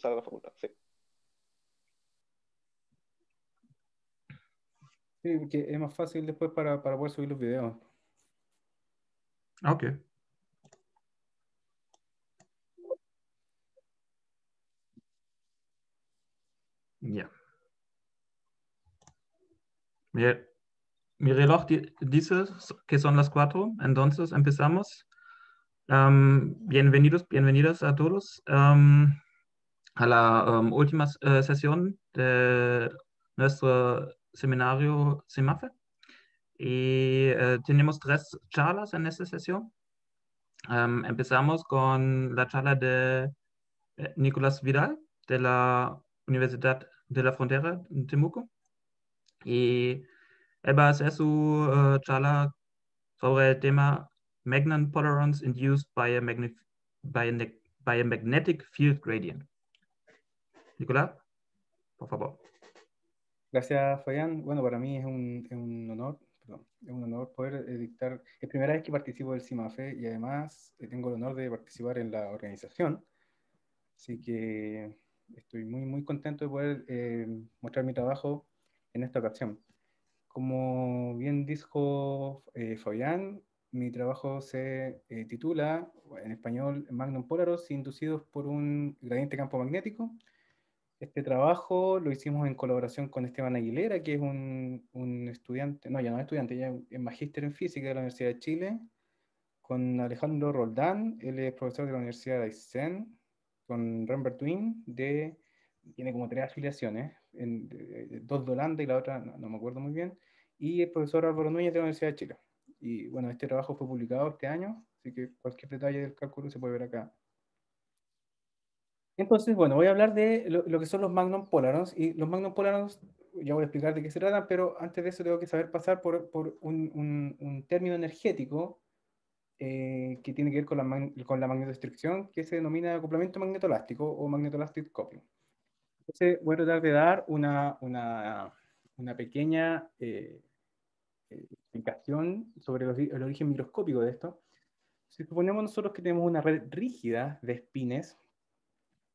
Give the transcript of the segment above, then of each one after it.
sala de la facultad, sí. Sí, porque es más fácil después para poder subir los videos. Ok. Ya. Mi reloj dice que son las 4, entonces empezamos. Bienvenidos a todos a la última sesión de nuestro seminario CIMAFE. Y tenemos 3 charlas en esta sesión. Empezamos con la charla de Nicolás Vidal de la Universidad de la Frontera en Temuco. Y él va a hacer su charla sobre el tema Magnon Tolerance Induced by a Magnetic Field Gradient. Nicolás, por favor. Gracias, Fabián. Bueno, para mí es un honor, perdón, es un honor poder dictar. Es la primera vez que participo del CIMAFE y además tengo el honor de participar en la organización. Así que estoy muy contento de poder mostrar mi trabajo en esta ocasión. Como bien dijo Fabián, mi trabajo se titula, en español, Magnum Polaris inducidos por un gradiente campo magnético. Este trabajo lo hicimos en colaboración con Esteban Aguilera, que es un estudiante, no, ya no es estudiante, ya es magíster en física de la Universidad de Chile, con Alejandro Roldán, él es profesor de la Universidad de Aysén, con Rembert Twin, tiene como 3 afiliaciones, 2 de Holanda y la otra no me acuerdo muy bien, y el profesor Álvaro Núñez de la Universidad de Chile. Y bueno, este trabajo fue publicado este año, así que cualquier detalle del cálculo se puede ver acá. Entonces, bueno, voy a hablar de lo que son los Magnum Polarons, y los Magnum Polarons, ya voy a explicar de qué se tratan, pero antes de eso tengo que saber pasar por un término energético que tiene que ver con la magnetostricción, que se denomina acoplamiento magnetoelástico o magnetoelastic coupling. Entonces, voy a tratar de dar una pequeña explicación sobre el origen microscópico de esto. Si suponemos nosotros que tenemos una red rígida de espines,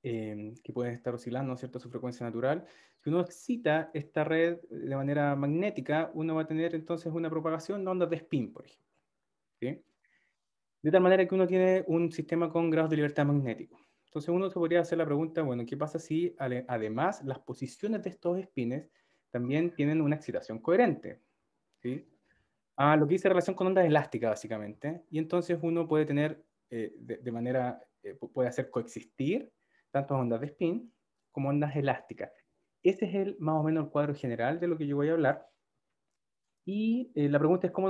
que pueden estar oscilando, ¿cierto?, a su frecuencia natural. Si uno excita esta red de manera magnética, uno va a tener entonces una propagación de ondas de spin, por ejemplo. ¿Sí? De tal manera que uno tiene un sistema con grados de libertad magnético. Entonces uno se podría hacer la pregunta, bueno, ¿qué pasa si además las posiciones de estos espines también tienen una excitación coherente? ¿Sí? Lo que dice relación con ondas elásticas, básicamente. Y entonces uno puede tener, puede hacer coexistir tanto ondas de spin como ondas elásticas. Ese es más o menos el cuadro general de lo que yo voy a hablar. Y la pregunta es cómo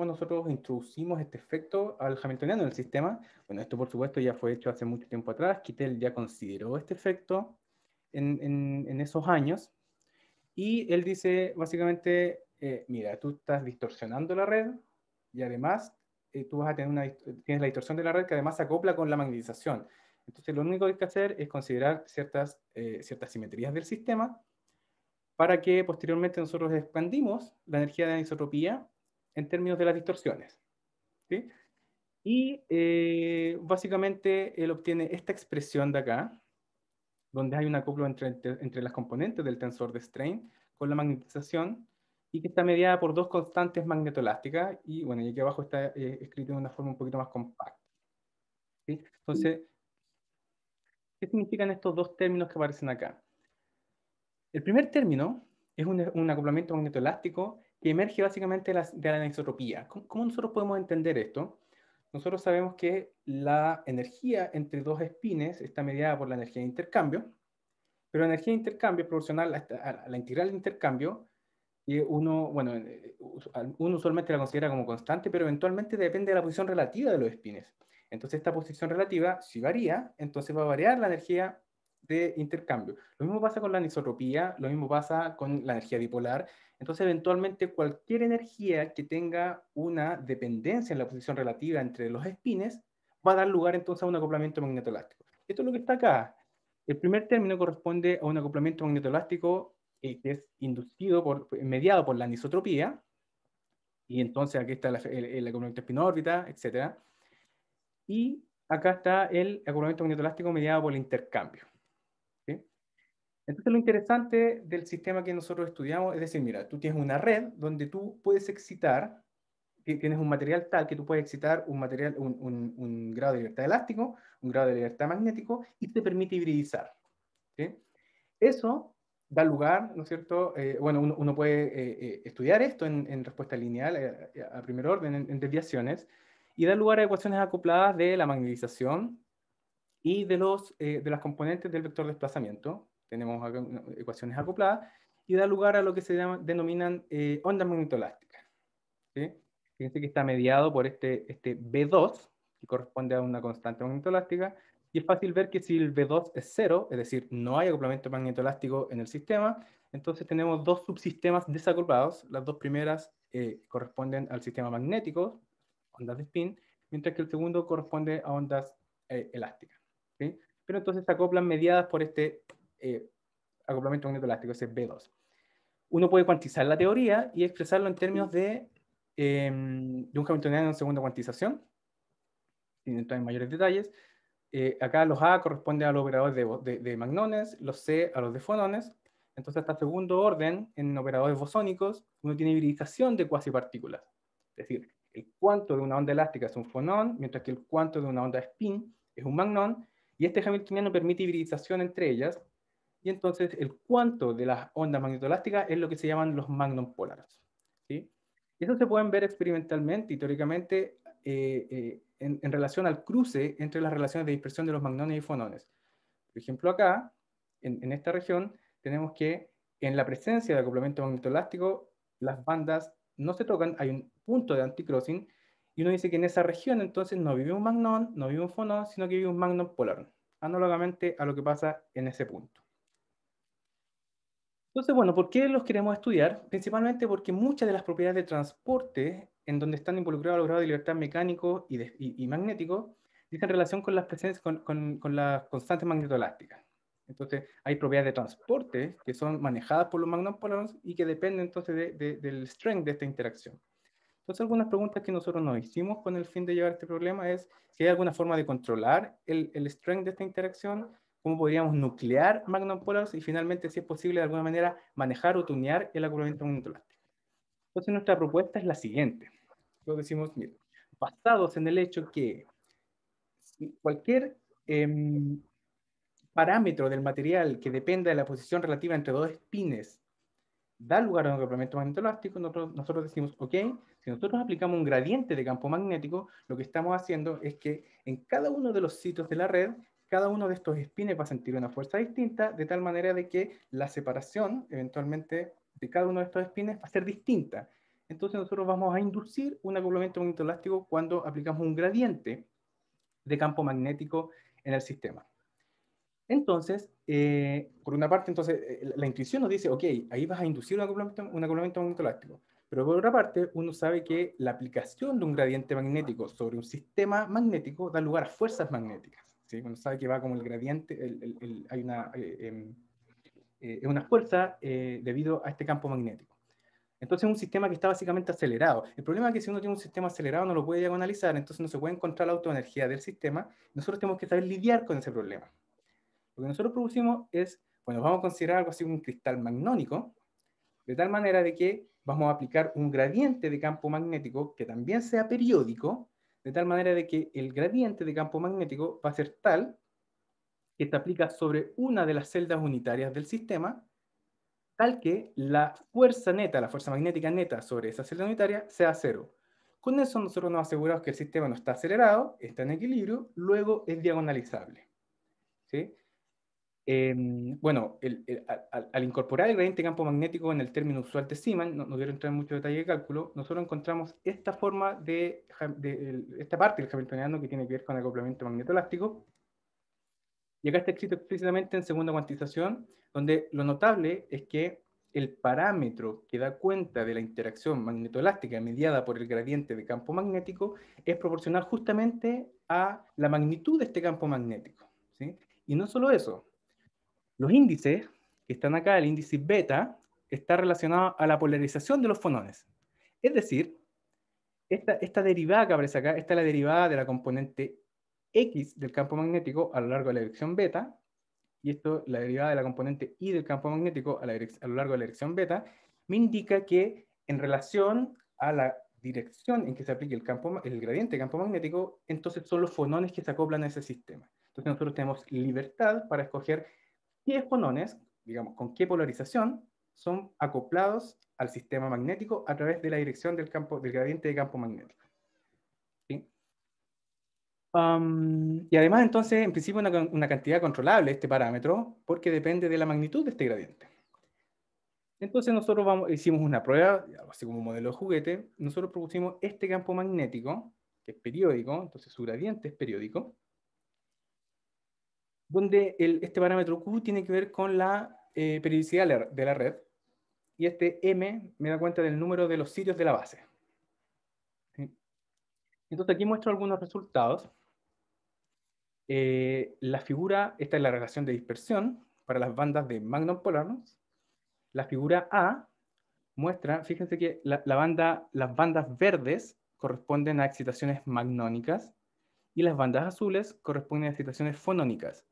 nosotros introducimos este efecto al hamiltoniano en el sistema. Bueno, esto por supuesto ya fue hecho hace mucho tiempo atrás. Kittel ya consideró este efecto en esos años. Y él dice básicamente, mira, tú estás distorsionando la red y además tú vas a tener tienes la distorsión de la red que además se acopla con la magnetización. Entonces lo único que hay que hacer es considerar ciertas simetrías del sistema para que posteriormente nosotros expandimos la energía de anisotropía en términos de las distorsiones. ¿Sí? Y básicamente él obtiene esta expresión de acá, donde hay un acoplo entre las componentes del tensor de strain con la magnetización y que está mediada por 2 constantes magnetoelásticas y bueno, y aquí abajo está escrito de una forma un poquito más compacta. ¿Sí? Entonces, ¿qué significan estos 2 términos que aparecen acá? El primer término es un acoplamiento magnetoelástico que emerge básicamente de la anisotropía. ¿Cómo nosotros podemos entender esto? Nosotros sabemos que la energía entre 2 espines está mediada por la energía de intercambio, pero la energía de intercambio es proporcional a la integral de intercambio, y uno usualmente la considera como constante, pero eventualmente depende de la posición relativa de los espines. Entonces esta posición relativa, si varía, entonces va a variar la energía de intercambio. Lo mismo pasa con la anisotropía, lo mismo pasa con la energía dipolar. Entonces eventualmente cualquier energía que tenga una dependencia en la posición relativa entre los espines va a dar lugar entonces a un acoplamiento magnetoelástico. Esto es lo que está acá. El primer término corresponde a un acoplamiento magnetoelástico que es mediado por la anisotropía, y entonces aquí está el acoplamiento espino-órbita, etc. Y acá está el acoplamiento magnetoelástico mediado por el intercambio. Entonces lo interesante del sistema que nosotros estudiamos es decir, mira, tú tienes una red donde tú puedes excitar, tienes un material tal que tú puedes excitar un grado de libertad elástico, un grado de libertad magnético y te permite hibridizar. ¿Sí? Eso da lugar, ¿no es cierto? Bueno, uno puede estudiar esto en respuesta lineal a primer orden, en desviaciones, y da lugar a ecuaciones acopladas de la magnetización y de las componentes del vector de desplazamiento. Tenemos acá ecuaciones acopladas y da lugar a lo que denominan ondas magnetoelásticas. ¿Sí? Fíjense que está mediado por este B2, que corresponde a una constante magnetoelástica, y es fácil ver que si el B2 es cero, es decir, no hay acoplamiento magnetoelástico en el sistema, entonces tenemos dos subsistemas desacoplados. Las dos primeras corresponden al sistema magnético, ondas de spin, mientras que el segundo corresponde a ondas elásticas. ¿Sí? Pero entonces se acoplan mediadas por este acoplamiento magnetoelástico, ese B2. Uno puede cuantizar la teoría y expresarlo en términos de un hamiltoniano en segunda cuantización, sin entrar en mayores detalles. Acá los A corresponden a los operadores de magnones, los C a los de fonones. Entonces, hasta segundo orden, en operadores bosónicos, uno tiene hibridización de cuasipartículas. Es decir, el cuanto de una onda elástica es un fonón, mientras que el cuanto de una onda spin es un magnón, y este hamiltoniano permite hibridización entre ellas, y entonces el cuanto de las ondas magnetoelásticas es lo que se llaman los magnon polars. ¿Sí? Y eso se pueden ver experimentalmente y teóricamente en relación al cruce entre las relaciones de dispersión de los magnones y fonones. Por ejemplo, acá, en esta región, tenemos que en la presencia de acoplamiento magnetoelástico, las bandas no se tocan, hay un punto de anticrossing, y uno dice que en esa región entonces no vive un magnon, no vive un fonón, sino que vive un magnon polar, análogamente a lo que pasa en ese punto. Entonces, bueno, ¿por qué los queremos estudiar? Principalmente porque muchas de las propiedades de transporte, en donde están involucrados los grados de libertad mecánico y magnético, dicen relación con las presencias, con las constantes magnetoelásticas. Entonces, hay propiedades de transporte que son manejadas por los magnon polars y que dependen entonces del strength de esta interacción. Entonces, algunas preguntas que nosotros nos hicimos con el fin de llevar este problema es si hay alguna forma de controlar el strength de esta interacción, cómo podríamos nuclear magnon polars y finalmente, si es posible, de alguna manera manejar o tunear el acoplamiento magnetoelástico. Entonces, nuestra propuesta es la siguiente. Lo decimos, mira, basados en el hecho que cualquier parámetro del material que dependa de la posición relativa entre dos espines da lugar a un acoplamiento magnetoelástico, nosotros decimos, ok, si nosotros aplicamos un gradiente de campo magnético, lo que estamos haciendo es que en cada uno de los sitios de la red, cada uno de estos espines va a sentir una fuerza distinta, de tal manera de que la separación, eventualmente, de cada uno de estos espines va a ser distinta. Entonces nosotros vamos a inducir un acoplamiento magnetoelástico cuando aplicamos un gradiente de campo magnético en el sistema. Entonces, por una parte, entonces, la intuición nos dice, ok, ahí vas a inducir un acoplamiento magnetoelástico. Pero por otra parte, uno sabe que la aplicación de un gradiente magnético sobre un sistema magnético da lugar a fuerzas magnéticas. ¿Sí? Uno sabe que va como el gradiente, hay una fuerza debido a este campo magnético. Entonces es un sistema que está básicamente acelerado. El problema es que si uno tiene un sistema acelerado no lo puede diagonalizar, entonces no se puede encontrar la autoenergía del sistema. Nosotros tenemos que saber lidiar con ese problema. Lo que nosotros producimos es, bueno, vamos a considerar algo así como un cristal magnónico, de tal manera de que vamos a aplicar un gradiente de campo magnético que también sea periódico, de tal manera de que el gradiente de campo magnético va a ser tal que se aplica sobre una de las celdas unitarias del sistema, tal que la fuerza neta, la fuerza magnética neta sobre esa celda unitaria sea cero. Con eso nosotros nos aseguramos que el sistema no está acelerado, está en equilibrio, luego es diagonalizable. ¿Sí? Bueno, al incorporar el gradiente de campo magnético en el término usual de Zeeman, no quiero entrar en mucho detalle de cálculo, nosotros encontramos esta forma esta parte del hamiltoniano que tiene que ver con el acoplamiento magnetoelástico. Y acá está escrito explícitamente en segunda cuantización, donde lo notable es que el parámetro que da cuenta de la interacción magnetoelástica mediada por el gradiente de campo magnético es proporcional justamente a la magnitud de este campo magnético. ¿Sí? Y no solo eso, los índices que están acá, el índice beta, está relacionado a la polarización de los fonones. Es decir, esta derivada que aparece acá, esta es la derivada de la componente X del campo magnético a lo largo de la dirección beta, y esto, la derivada de la componente I del campo magnético a lo largo de la dirección beta, me indica que en relación a la dirección en que se aplique el gradiente de campo magnético, entonces son los fonones que se acoplan a ese sistema. Entonces nosotros tenemos libertad para escoger qué fonones, digamos, con qué polarización, son acoplados al sistema magnético a través de la dirección del gradiente de campo magnético. ¿Sí? Y además, entonces, en principio, una cantidad controlable este parámetro, porque depende de la magnitud de este gradiente. Entonces, nosotros hicimos una prueba, así como un modelo de juguete. Nosotros propusimos este campo magnético, que es periódico, entonces su gradiente es periódico, donde este parámetro Q tiene que ver con la periodicidad de la red, y este M me da cuenta del número de los sitios de la base. ¿Sí? Entonces, aquí muestro algunos resultados. La figura, esta es la relación de dispersión para las bandas de Magnum Polarnos. La figura A muestra, fíjense que las bandas verdes corresponden a excitaciones magnónicas y las bandas azules corresponden a excitaciones fonónicas.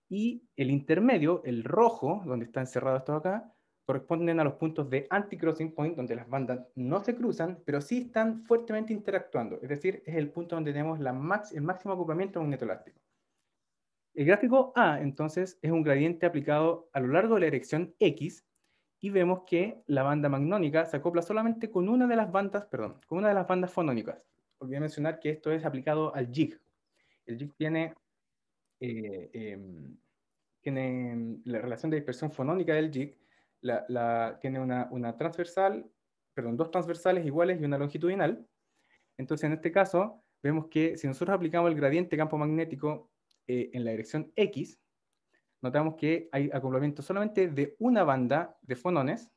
Y el intermedio, el rojo, donde está encerrado esto acá, corresponden a los puntos de anti-crossing point, donde las bandas no se cruzan, pero sí están fuertemente interactuando. Es decir, es el punto donde tenemos el máximo acoplamiento magnetoelástico. El gráfico A, entonces, es un gradiente aplicado a lo largo de la dirección X, y vemos que la banda magnónica se acopla solamente con una de las bandas, perdón, con una de las bandas fonónicas. Olvidé mencionar que esto es aplicado al jig. El jig tiene, la relación de dispersión fonónica del jig, tiene una transversal, perdón, dos transversales iguales y una longitudinal. Entonces, en este caso, vemos que si nosotros aplicamos el gradiente campo magnético en la dirección X, notamos que hay acoplamiento solamente de una banda de fonones,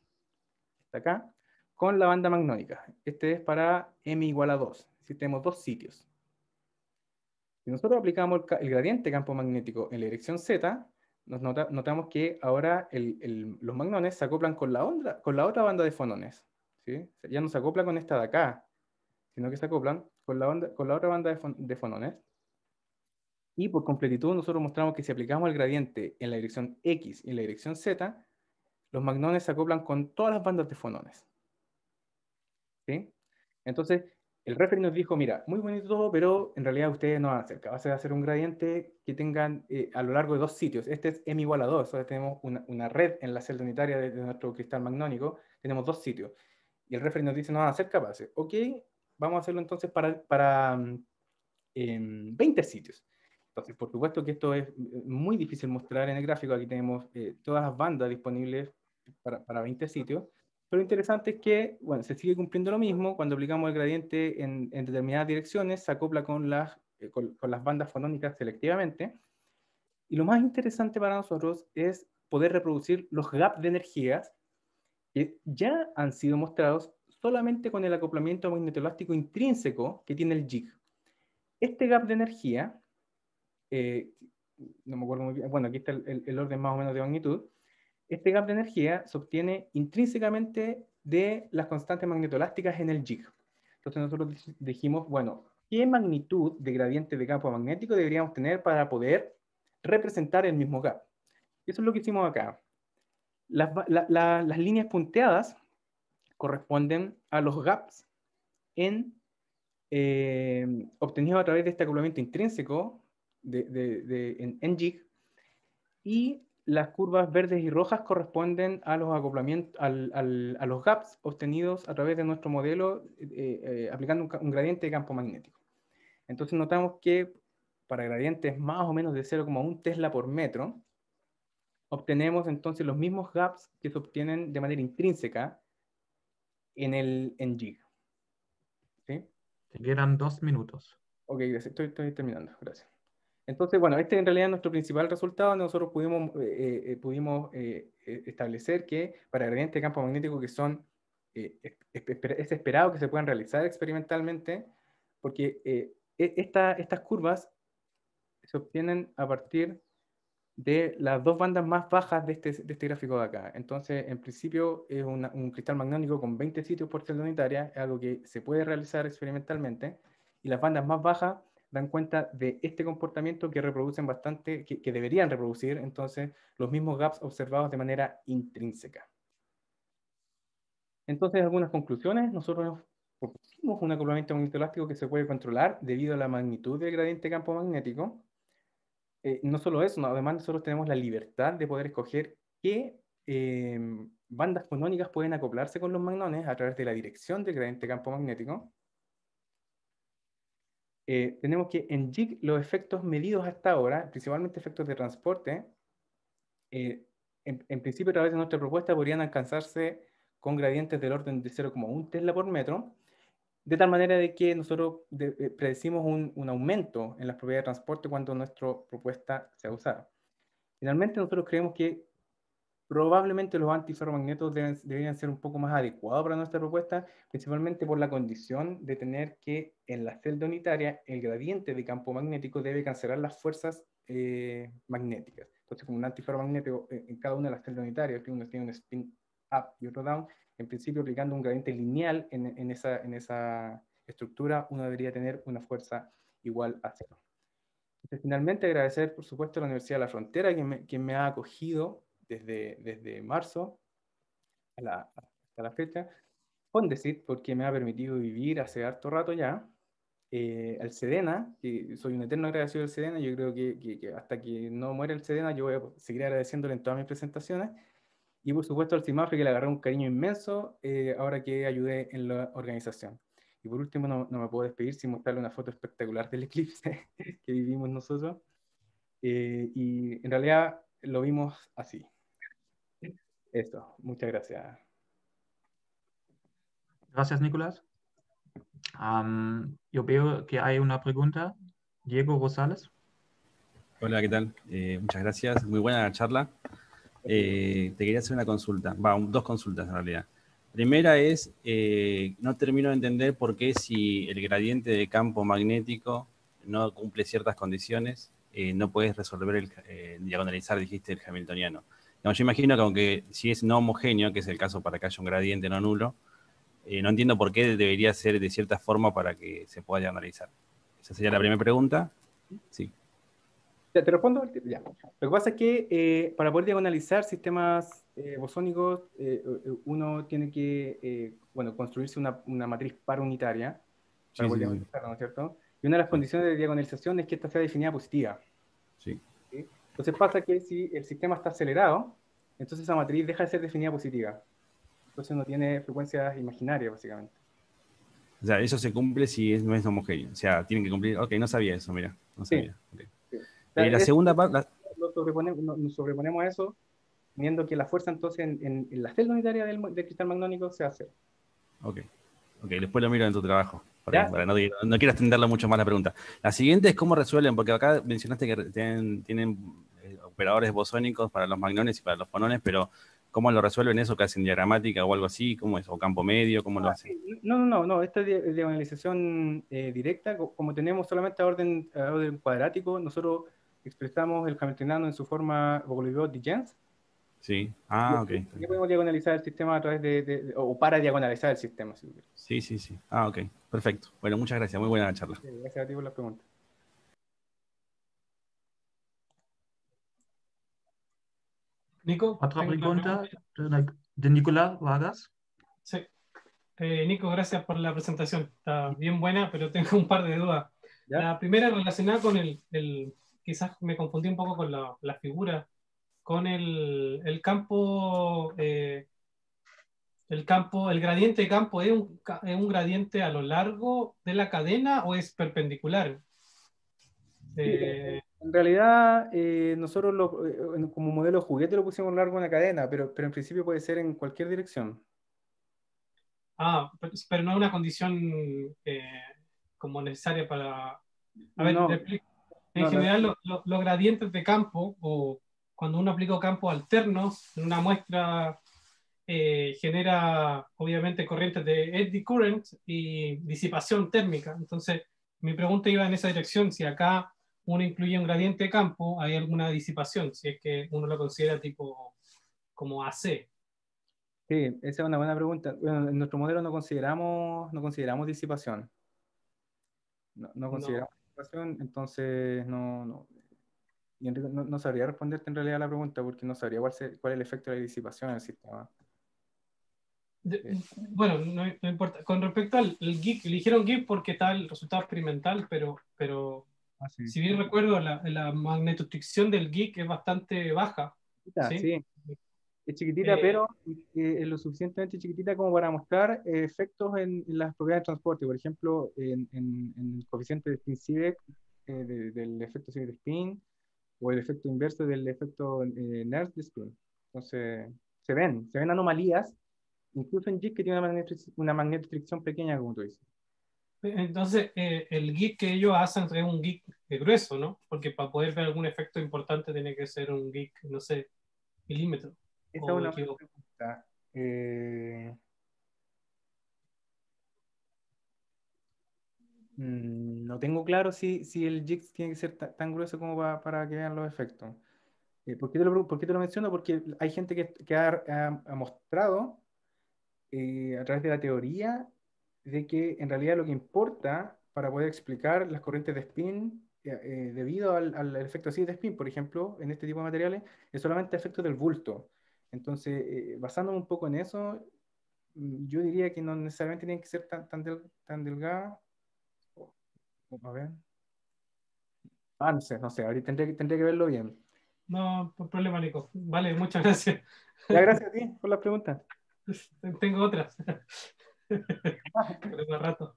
está acá, con la banda magnónica. Este es para m igual a 2, si tenemos dos sitios. Si nosotros aplicamos el gradiente campo magnético en la dirección Z, notamos que ahora los magnones se acoplan con la otra banda de fonones. ¿Sí? Ya no se acopla con esta de acá, sino que se acoplan con la otra banda de fonones. Y por completitud nosotros mostramos que si aplicamos el gradiente en la dirección X y en la dirección Z, los magnones se acoplan con todas las bandas de fonones. ¿Sí? Entonces, el referee nos dijo, mira, muy bonito todo, pero en realidad ustedes no van a hacer capaz de hacer un gradiente que tengan a lo largo de dos sitios. Este es m igual a 2, entonces tenemos una red en la celda unitaria de nuestro cristal magnónico, tenemos dos sitios. Y el referee nos dice, no van a ser capaces. Ok, vamos a hacerlo entonces para 20 sitios. Entonces, por supuesto que esto es muy difícil mostrar en el gráfico. Aquí tenemos todas las bandas disponibles para 20 sitios. Pero lo interesante es que, bueno, se sigue cumpliendo lo mismo. Cuando aplicamos el gradiente en determinadas direcciones, se acopla con con las bandas fonónicas selectivamente. Y lo más interesante para nosotros es poder reproducir los gaps de energías que ya han sido mostrados solamente con el acoplamiento magnetoelástico intrínseco que tiene el jig. Este gap de energía, eh, no me acuerdo muy bien, bueno, aquí está el orden más o menos de magnitud. Este gap de energía se obtiene intrínsecamente de las constantes magnetoelásticas en el jig. Entonces nosotros dijimos, bueno, ¿qué magnitud de gradiente de campo magnético deberíamos tener para poder representar el mismo gap? Eso es lo que hicimos acá. Las líneas punteadas corresponden a los gaps obtenidos a través de este acoplamiento intrínseco en jig, y las curvas verdes y rojas corresponden a los acoplamientos, a los gaps obtenidos a través de nuestro modelo aplicando un gradiente de campo magnético. Entonces notamos que para gradientes más o menos de 0,1 Tesla por metro, obtenemos entonces los mismos gaps que se obtienen de manera intrínseca en jig. ¿Sí? Te quedan 2 minutos. Ok, gracias. Estoy terminando, gracias. Entonces, bueno, este en realidad es nuestro principal resultado. Nosotros pudimos establecer que para gradientes de campo magnético que son, es esperado que se puedan realizar experimentalmente, porque estas curvas se obtienen a partir de las dos bandas más bajas de este gráfico de acá. Entonces, en principio, es un cristal magnónico con 20 sitios por celda unitaria, es algo que se puede realizar experimentalmente, y las bandas más bajas dan cuenta de este comportamiento que reproducen bastante, que deberían reproducir entonces los mismos gaps observados de manera intrínseca. Entonces, algunas conclusiones. Nosotros propusimos un acoplamiento magnetoelástico que se puede controlar debido a la magnitud del gradiente de campo magnético. No solo eso, no, además nosotros tenemos la libertad de poder escoger qué bandas fonónicas pueden acoplarse con los magnones a través de la dirección del gradiente de campo magnético. Tenemos que en jig los efectos medidos hasta ahora, principalmente efectos de transporte, en principio a través de nuestra propuesta podrían alcanzarse con gradientes del orden de 0,1 Tesla por metro, de tal manera de que nosotros predecimos un aumento en las propiedades de transporte cuando nuestra propuesta sea usada. Finalmente, nosotros creemos que probablemente los antiferromagnetos deberían ser un poco más adecuados para nuestra propuesta, principalmente por la condición de tener que en la celda unitaria el gradiente de campo magnético debe cancelar las fuerzas magnéticas. Entonces, como un antiferromagnético en cada una de las celdas unitarias, que uno tiene un spin up y otro down, en principio aplicando un gradiente lineal en esa estructura, uno debería tener una fuerza igual a cero. Entonces, finalmente, agradecer, por supuesto, a la Universidad de la Frontera, quien me ha acogido desde marzo hasta la fecha, Fondesit, porque me ha permitido vivir hace harto rato ya, al Sedena, que soy un eterno agradecido del Sedena, yo creo que hasta que no muera el Sedena, yo voy a seguir agradeciéndole en todas mis presentaciones, y por supuesto al CIMAFRE, que le agarré un cariño inmenso ahora que ayudé en la organización. Y por último, no me puedo despedir sin mostrarle una foto espectacular del eclipse que vivimos nosotros. Y en realidad lo vimos así. Eso, muchas gracias. Gracias, Nicolás. Yo veo que hay una pregunta. Diego Rosales. Hola, ¿qué tal? Muchas gracias. Muy buena la charla. Te quería hacer una consulta. Dos consultas en realidad. Primera es, no termino de entender por qué si el gradiente de campo magnético no cumple ciertas condiciones, no puedes resolver diagonalizar, dijiste, el hamiltoniano. No, yo imagino que aunque si es no homogéneo, que es el caso para que haya un gradiente no nulo, no entiendo por qué debería ser de cierta forma para que se pueda diagonalizar. Esa sería la primera pregunta. Sí. Ya, te respondo. Ya. Lo que pasa es que para poder diagonalizar sistemas bosónicos, uno tiene que bueno, construirse una matriz parunitaria para Sí, poder sí, sí. diagonalizarla, ¿no es cierto? Y una de las Sí, condiciones de diagonalización es que esta sea definida positiva. sí. ¿Sí? Entonces pasa que si el sistema está acelerado, entonces esa matriz deja de ser definida positiva. Entonces no tiene frecuencias imaginarias, básicamente. O sea, eso se cumple si no es homogéneo. O sea, tienen que cumplir. Ok, no sabía eso, mira. No Sí, sabía. Okay. sí. O sea, La segunda parte. nos sobreponemos a eso, teniendo que la fuerza entonces en la celda unitaria del cristal magnónico sea cero. Ok. Ok, después lo miro en tu trabajo. ¿Ya? No quiero extenderlo mucho más la pregunta. La siguiente es cómo resuelven, porque acá mencionaste que tienen operadores bosónicos para los magnones y para los fonones, pero ¿cómo lo resuelven eso? ¿Que hacen diagramática o algo así? ¿Cómo es? ¿O campo medio? ¿Cómo lo hacen? No, esta es diagonalización directa, como tenemos solamente a orden cuadrático, nosotros expresamos el hamiltoniano en su forma Bogoliubov-Digens, Sí. y Ah, ok. aquí podemos diagonalizar el sistema a través o para diagonalizar el sistema, si hubiera. Sí, sí, sí. Ah, ok. Perfecto. Bueno, muchas gracias. Muy buena la charla. Gracias a ti por la pregunta. Nico, Otra tengo una pregunta pregunta. de Nicolás Vargas. Sí. Nico, gracias por la presentación. Está bien buena, pero tengo un par de dudas. ¿Ya? La primera relacionada con quizás me confundí un poco con la figura, con el campo, el gradiente de campo, ¿es un gradiente a lo largo de la cadena o es perpendicular? Sí, Eh, en realidad, nosotros como modelo juguete lo pusimos largo en la cadena, pero en principio puede ser en cualquier dirección. pero no es una condición como necesaria para... A ver, te No, explico. En no. general, los gradientes de campo, o cuando uno aplica campos alternos en una muestra, genera obviamente corrientes de eddy current y disipación térmica. Entonces, mi pregunta iba en esa dirección, si acá uno incluye un gradiente de campo, ¿hay alguna disipación? Si es que uno lo considera tipo como AC. Sí, esa es una buena pregunta. Bueno, en nuestro modelo no consideramos disipación. No No. consideramos. Entonces y Enrico, no sabría responderte en realidad a la pregunta porque no sabría cuál es el efecto de la disipación en el sistema. Bueno, no importa. Con respecto al GIC, eligieron GIC porque está el resultado experimental, pero Sí. si bien recuerdo, la magnetostricción del GIC es bastante baja. ¿Sí? Sí. Es chiquitita, pero es lo suficientemente chiquitita como para mostrar efectos en las propiedades de transporte. Por ejemplo, en el coeficiente de spin-Siebeck del efecto Siebeck de spin, o el efecto inverso del efecto Nernst de spin. Entonces, se ven anomalías, incluso en JIT que tiene una magnetostricción pequeña, como tú dices. Entonces, el GIC que ellos hacen es un GIC grueso, ¿no? Porque para poder ver algún efecto importante tiene que ser un GIC, no sé, milímetro. Esa es una buena pregunta. No tengo claro si el JIT tiene que ser tan grueso como para que vean los efectos. ¿Por qué te lo menciono? Porque hay gente que ha mostrado a través de la teoría de que en realidad lo que importa para poder explicar las corrientes de spin debido al efecto así de spin, por ejemplo, en este tipo de materiales, es solamente el efecto del bulto. Entonces, basándome un poco en eso, yo diría que no necesariamente tienen que ser tan delgadas. A ver. No sé, ahorita tendría que verlo bien. No, por problema, Nico. Vale, muchas gracias. Ya, gracias a ti por las preguntas. Tengo otras. Tengo rato.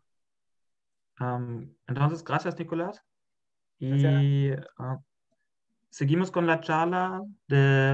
Entonces, gracias, Nicolás. Gracias. Y seguimos con la charla de